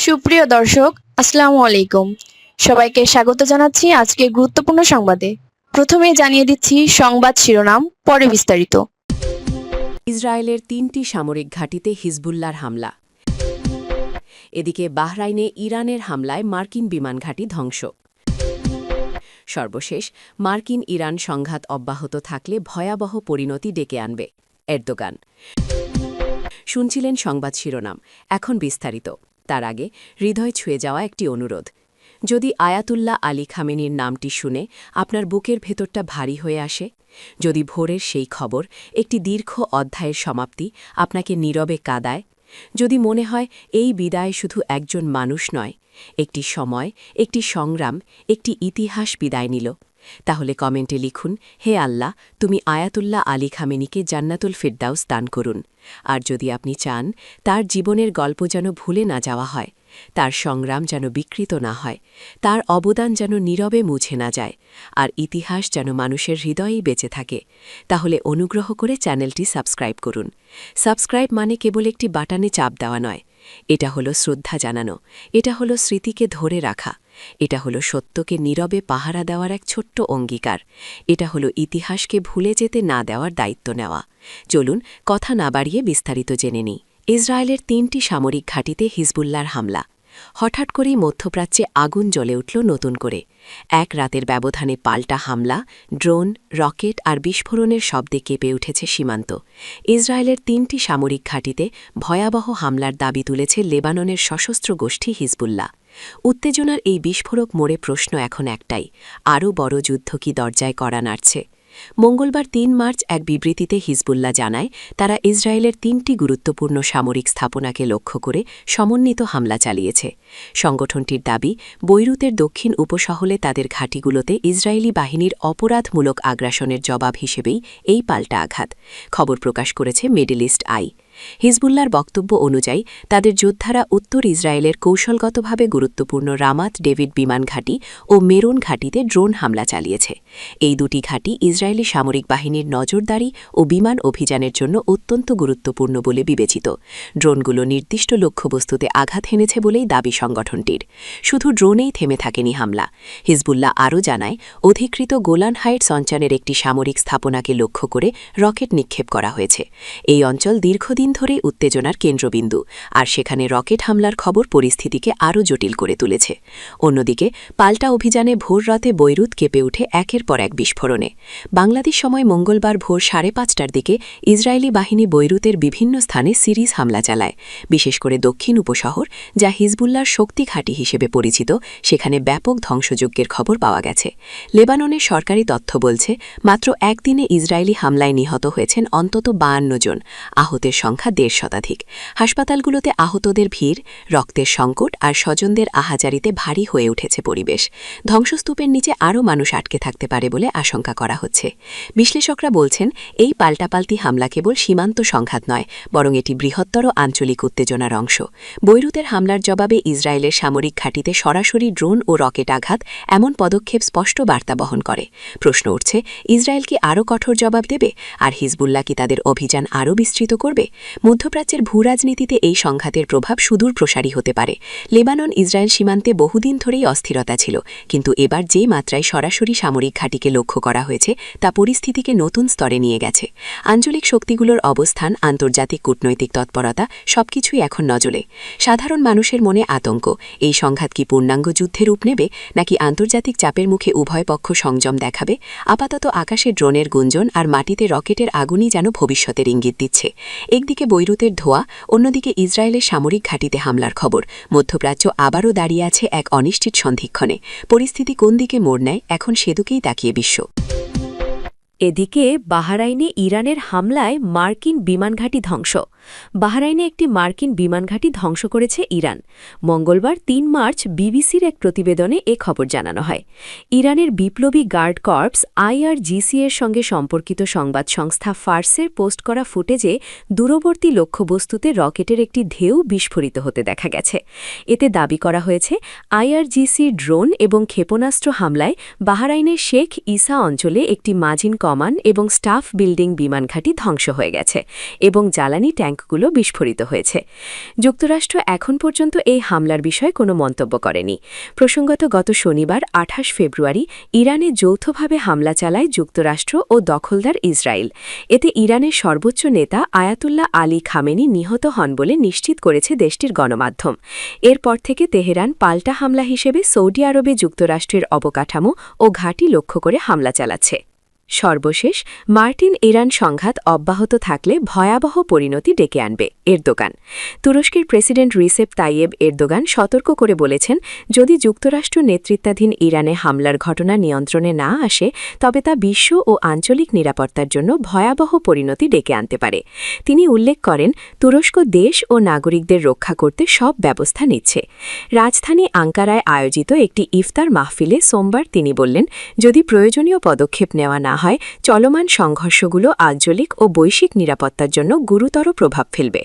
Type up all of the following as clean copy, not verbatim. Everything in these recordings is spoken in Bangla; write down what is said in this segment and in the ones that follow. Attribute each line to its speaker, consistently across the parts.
Speaker 1: সুপ্রিয় দর্শক, আসসালামু আলাইকুম। সবাইকে স্বাগত জানাচ্ছি আজকে গুরুত্বপূর্ণ সংবাদে। প্রথমে জানিয়ে দিচ্ছি সংবাদ শিরোনাম, পরে বিস্তারিত।
Speaker 2: ইসরায়েলের ৩টি সামরিক ঘাঁটিতে হিজবুল্লাহর হামলা। এদিকে বাহরাইনে ইরানের হামলায় মার্কিন বিমান ঘাঁটি ধ্বংস। সর্বশেষ, মার্কিন ইরান সংঘাত অব্যাহত থাকলে ভয়াবহ পরিণতি ডেকে আনবে এরদোগান। শুনছিলেন সংবাদ শিরোনাম, এখন বিস্তারিত। তার আগে হৃদয় ছুঁয়ে যাওয়া একটি অনুরোধ। যদি আয়াতুল্লাহ আলী খামেনির নামটি শুনে আপনার বুকের ভেতরটা ভারী হয়ে আসে, যদি ভোরের সেই খবর, একটি দীর্ঘ অধ্যায়ের সমাপ্তি আপনাকে নীরবে কাঁদায়, যদি মনে হয় এই বিদায় শুধু একজন মানুষ নয়, একটি সময়, একটি সংগ্রাম, একটি ইতিহাস বিদায় নিল, তাহলে কমেন্টে লিখুন, হে আল্লাহ, তুমি আয়াতুল্লাহ আলী খামেনিকে জান্নাতুল ফিরদাউস দান করুন। আর যদি আপনি চান তার জীবনের গল্প যেন ভুলে না যাওয়া হয়, তার সংগ্রাম যেন বিকৃত না হয়, তার অবদান যেন নীরবে মুছে না যায়, আর ইতিহাস যেন মানুষের হৃদয়েই বেঁচে থাকে, তাহলে অনুগ্রহ করে চ্যানেলটি সাবস্ক্রাইব করুন। সাবস্ক্রাইব মানে কেবল একটি বাটনে চাপ দেওয়া নয়, এটা হলো শ্রদ্ধা জানানো, এটা হলো স্মৃতিকে ধরে রাখা, এটা হলো সত্যকে নীরবে পাহারা দেওয়ার এক ছোট্ট অঙ্গীকার, এটা হলো ইতিহাসকে ভুলে যেতে না দেওয়ার দায়িত্ব নেওয়া। চলুন কথা না বাড়িয়ে বিস্তারিত জেনে নিই। ইসরায়েলের ৩টি সামরিক ঘাঁটিতে হিজবুল্লাহর হামলা। হঠাৎ করেই মধ্যপ্রাচ্যে আগুন জ্বলে উঠল নতুন করে। এক রাতের ব্যবধানে পাল্টা হামলা, ড্রোন, রকেট আর বিস্ফোরণের শব্দে কেঁপে উঠেছে সীমান্ত। ইসরায়েলের ৩টি সামরিক ঘাঁটিতে ভয়াবহ হামলার দাবি তুলেছে লেবাননের সশস্ত্র গোষ্ঠী হিজবুল্লাহ। উত্তেজনার এই বিস্ফোরক মোড়ে প্রশ্ন এখন একটাই, আরও বড় যুদ্ধ কি দরজায় কড়া নাড়ছে? মঙ্গলবার ৩ মার্চ এক বিবৃতিতে হিজবুল্লাহ জানায়, তারা ইসরায়েলের ৩টি গুরুত্বপূর্ণ সামরিক স্থাপনাকে লক্ষ্য করে সমন্বিত হামলা চালিয়েছে। সংগঠনটির দাবি, বৈরুতের দক্ষিণ উপশহরে তাদের ঘাঁটিগুলোতে ইসরায়েলি বাহিনীর অপরাধমূলক আগ্রাসনের জবাব হিসেবেই এই পাল্টা আঘাত। খবর প্রকাশ করেছে মিডল ইস্ট আই। হিজবুল্লাহর বক্তব্য অনুযায়ী তাদের যোদ্ধারা উত্তর ইসরায়েলের কৌশলগতভাবে গুরুত্বপূর্ণ রামাত ডেভিড বিমান ঘাঁটি ও মেরুন ঘাঁটিতে ড্রোন হামলা চালিয়েছে। এই দুটি ঘাঁটি ইসরায়েলি সামরিক বাহিনীর নজরদারি ও বিমান অভিযানের জন্য অত্যন্ত গুরুত্বপূর্ণ বলে বিবেচিত। ড্রোনগুলো নির্দিষ্ট লক্ষ্যবস্তুতে আঘাত হেনেছে বলেই দাবি সংগঠনটির। শুধু ড্রোনেই থেমে থাকেনি হামলা। হিজবুল্লাহ আরও জানায়, অধিকৃত গোলান হাইটস অঞ্চলের একটি সামরিক স্থাপনাকে লক্ষ্য করে রকেট নিক্ষেপ করা হয়েছে। এই অঞ্চল দীর্ঘদিন ধরে উত্তেজনার কেন্দ্রবিন্দু, আর সেখানে রকেট হামলার খবর পরিস্থিতিকে আরও জটিল করে তুলেছে। অন্যদিকে পাল্টা অভিযানে ভোর রাতে বৈরুত কেঁপে উঠে একের পর এক বিস্ফোরণে। বাংলাদেশ সময় মঙ্গলবার ভোর ৫:৩০টার দিকে ইসরায়েলি বাহিনী বৈরুতের বিভিন্ন স্থানে সিরিজ হামলা চালায়। বিশেষ করে দক্ষিণ উপশহর, যা হিজবুল্লাহর শক্তি ঘাঁটি হিসেবে পরিচিত, সেখানে ব্যাপক ধ্বংসযজ্ঞের খবর পাওয়া গেছে। লেবাননের সরকারি তথ্য বলছে, মাত্র একদিনে ইসরায়েলি হামলায় নিহত হয়েছেন অন্তত ৫২ জন, আহতের সংখ্যা ১৫০ শতাধিক। হাসপাতালগুলোতে আহতদের ভিড়, রক্তের সংকট আর স্বজনদের আহাজারিতে ভারী হয়ে উঠেছে পরিবেশ। ধ্বংসস্তূপের নিচে আরও মানুষ আটকে থাকতে পারে বলে আশঙ্কা করা হচ্ছে। বিশ্লেষকরা বলছেন, এই পাল্টাপাল্টি হামলা কেবল সীমান্ত সংঘাত নয়, বরং এটি বৃহত্তর আঞ্চলিক উত্তেজনার অংশ। বৈরুতের হামলার জবাবে ইসরায়েলের সামরিক ঘাঁটিতে সরাসরি ড্রোন ও রকেট আঘাত, এমন পদক্ষেপ স্পষ্ট বার্তা বহন করে। প্রশ্ন উঠছে, ইসরায়েল কি আরও কঠোর জবাব দেবে, আর হিজবুল্লাহ কি তাদের অভিযান আরও বিস্তৃত করবে? মধ্যপ্রাচ্যের ভূরাজনীতিতে এই সংঘাতের প্রভাব সুদূর প্রসারী হতে পারে। লেবানন ইসরায়েল সীমান্তে বহুদিন ধরেই অস্থিরতা ছিল, কিন্তু এবার যে মাত্রায় সরাসরি সামরিক ঘাঁটিকে লক্ষ্য করা হয়েছে তা পরিস্থিতিকে নতুন স্তরে নিয়ে গেছে। আঞ্চলিক শক্তিগুলোর অবস্থান, আন্তর্জাতিক কূটনৈতিক তৎপরতা, সবকিছুই এখন নজরে। সাধারণ মানুষের মনে আতঙ্ক, এই সংঘাত কি পূর্ণাঙ্গ যুদ্ধে রূপ নেবে, নাকি আন্তর্জাতিক চাপের মুখে উভয় পক্ষ সংযম দেখাবে? আপাতত আকাশে ড্রোনের গুঞ্জন আর মাটিতে রকেটের আগুনই যেন ভবিষ্যতের ইঙ্গিত দিচ্ছে। একদিকে বৈরুতের ধোঁয়া, অন্যদিকে ইসরায়েলের সামরিক ঘাঁটিতে হামলার খবর। মধ্যপ্রাচ্য আবারও দাঁড়িয়ে আছে এক অনিশ্চিত সন্ধিক্ষণে। পরিস্থিতি কোন দিকে মোড় নেয়, এখন সেদিকেই তাকিয়ে বিশ্ব।
Speaker 3: এদিকে বাহরাইনে ইরানের হামলায় মার্কিন বিমানঘাঁটি ধ্বংস। বাহরাইনে একটি মার্কিন বিমানঘাঁটি ধ্বংস করেছে ইরান। মঙ্গলবার ৩ মার্চ বিবিসির এক প্রতিবেদনে এ খবর জানানো হয়। ইরানের বিপ্লবী গার্ড কর্পস IRGC এর সঙ্গে সম্পর্কিত সংবাদ সংস্থা ফার্সের পোস্ট করা ফুটেজে দূরবর্তী লক্ষ্যবস্তুতে রকেটের একটি ঢেউ বিস্ফোরিত হতে দেখা গেছে। এতে দাবি করা হয়েছে, IRGC ড্রোন এবং ক্ষেপণাস্ত্র হামলায় বাহরাইনের শেখ ইসা অঞ্চলে একটি মাজিন কমান এবং স্টাফ বিল্ডিং বিমানঘাঁটি ধ্বংস হয়ে গেছে এবং জ্বালানি ট্যাঙ্কগুলো বিস্ফোরিত হয়েছে। যুক্তরাষ্ট্র এখন পর্যন্ত এই হামলার বিষয়ে কোনো মন্তব্য করেনি। প্রসঙ্গত গত শনিবার 28 ফেব্রুয়ারি ইরানে যৌথভাবে হামলা চালায় যুক্তরাষ্ট্র ও দখলদার ইসরায়েল। এতে ইরানের সর্বোচ্চ নেতা আয়াতুল্লাহ আলী খামেনি নিহত হন বলে নিশ্চিত করেছে দেশটির গণমাধ্যম। এরপর থেকে তেহরান পাল্টা হামলা হিসেবে সৌদি আরবে যুক্তরাষ্ট্রের অবকাঠামো ও ঘাঁটি লক্ষ্য করে হামলা চালাচ্ছে। সর্বশেষ, মার্কিন ইরান সংঘাত অব্যাহত থাকলে ভয়াবহ পরিণতি ডেকে আনবে এরদোগান। তুরস্কের প্রেসিডেন্ট রিসেপ তাইয়েব এরদোগান সতর্ক করে বলেছেন, যদি যুক্তরাষ্ট্র নেতৃত্বাধীন ইরানে হামলার ঘটনা নিয়ন্ত্রণে না আসে তবে তা বিশ্ব ও আঞ্চলিক নিরাপত্তার জন্য ভয়াবহ পরিণতি ডেকে আনতে পারে। তিনি উল্লেখ করেন, তুরস্ক দেশ ও নাগরিকদের রক্ষা করতে সব ব্যবস্থা নিচ্ছে। রাজধানী আঙ্কারায় আয়োজিত একটি ইফতার মাহফিলে সোমবার তিনি বললেন, যদি প্রয়োজনীয় পদক্ষেপ নেওয়া না হয় চলমান সংঘর্ষগুলো আঞ্চলিক ও বৈশ্বিক নিরাপত্তার জন্য গুরুতর প্রভাব ফেলবে।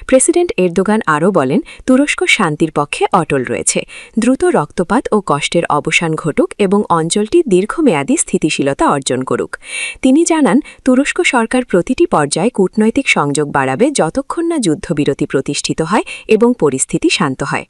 Speaker 3: প্রেসিডেন্ট এরদোগান আরও বলেন, তুরস্ক শান্তির পক্ষে অটল রয়েছে। দ্রুত রক্তপাত ও কষ্টের অবসান ঘটুক এবং অঞ্চলটি দীর্ঘমেয়াদী স্থিতিশীলতা অর্জন করুক। তিনি জানান, তুরস্ক সরকার প্রতিটি পর্যায়ে কূটনৈতিক সংযোগ বাড়াবে যতক্ষণ না যুদ্ধবিরতি প্রতিষ্ঠিত হয় এবং পরিস্থিতি শান্ত হয়।